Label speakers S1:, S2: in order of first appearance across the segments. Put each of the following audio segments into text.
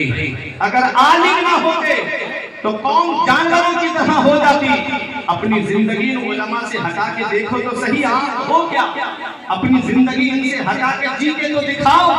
S1: اگر عالم نہ ہوتے تو قوم جانوروں کی طرح ہو جاتی. اپنی زندگی علماء سے ہٹا کے دیکھو تو صحیح، آپ ہو کیا؟ اپنی زندگی ان سے ہٹا کے جی کے تو دکھاؤ،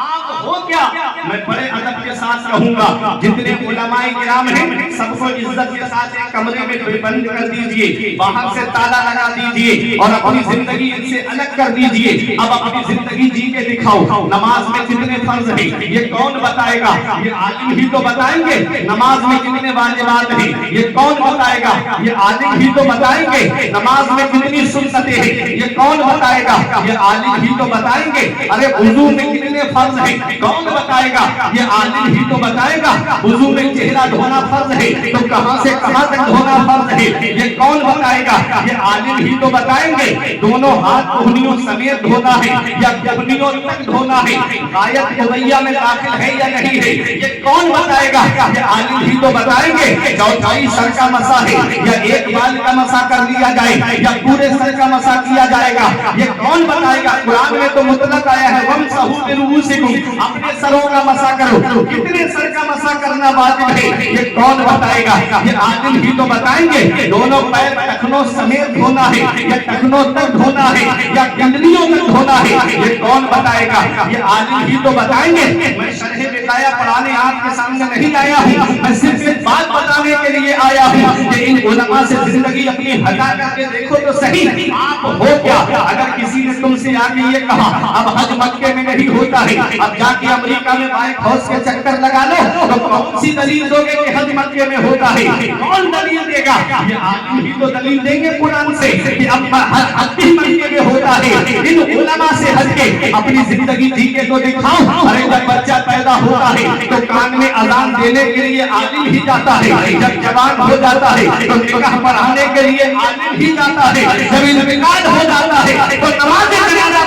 S1: آپ ہو کیا؟ میں بڑے ادب کے ساتھ کہوں گا، جتنے علماء کرام ہیں سب کو عزت کے ساتھ ایک کمرے میں بند کر دیجئے، باہر سے تالا لگا دیجئے اور اپنی زندگی ان سے الگ کر دیجئے. اب اپنی زندگی جی کے دکھاؤ. نماز میں کتنے فرض ہیں یہ کون بتائے گا؟ یہ عالم ہی تو بتائیں گے. نماز میں کتنے واجبات ہیں یہ کون بتائے گا؟ یہ عالم ہی تو بتائیں گے. نماز میں کتنی سنتیں ہیں یہ کون بتائے گا؟ یہ عالم ہی تو بتائیں گے. ارے وضو میں کتنے فرض ہیں کون بتائے گا؟ یہ عالم ہی تو بتائے گا. وضو میں چہرہ دھونا فرض ہے تو کہاں سے کہاں تک دھونا فرض ہے یہ کون بتائے گا؟ یہ عالم ہی تو بتائیں گے. دونوں ہاتھ کوہنیوں سمیت دھونا ہے یا کوہنیوں تک دھونا ہے؟ آیت قضیہ میں داخل ہے یا نہیں ہے یہ کون بتائے گا؟ یہ عالم ہی تو بتائیں گے. چوتھائی سر کا مسح ہے یا ایک بال کا مسح کر لیا جائے یا پورے سر کا مسح کیا جائے گا یہ کون بتائے گا؟ قرآن میں تو مطلق آیا ہے وَامْسَحُوا بِرُؤُوسِكُمْ، اپنے سروں کا مسح کرو. کتنے سر کا مسح کرنا واجب ہے یہ کون بتائے گا؟ یہ عالم ہی تو بتائیں گے. دونوں پیر ٹخنوں سمیت دھونا ہے یا ٹخنوں تک دھونا ہے یا گنڈلیوں تک دھونا ہے یہ کون بتائے گا؟ یہ عالم ہی تو بتائیں گے. میں شرح بقایا پڑھانے آپ کے سامنے نہیں آیا ہوں، میں صرف ایک بات بتانے کے لیے آیا ہوں کہ ان علماء سے زندگی اپنی ہٹا کر کے دیکھو تو صحیح، آپ ہو کیا؟ اگر کسی نے تم سے آگے یہ کہا اب حج مکے میں نہیں ہوتا ہے، اب جا کے امریکہ میں وائٹ ہاؤس کے چکر لگا لو، تو کون سی دلیل دو گے کہ حج مکے میں ہوتا ہے؟ کون دلیل دے گا؟ یہ عالم ہی تو دلیل دیں گے قرآن سے کہ اب حج بھی مکے میں ہوتا ہے. ان علماء سے ہٹ کے اپنی زندگی جی کے تو دکھاؤ. ارے جب بچہ پیدا ہوتا ہے تو کان میں اذان دینے کے لیے عالم ہی جاتا ہے، جب جوان ہو جاتا ہے تو نکاح پڑھانے کے لیے عالم ہی جاتا ہے، جب انتقال ہو جاتا ہے تو نماز جنازہ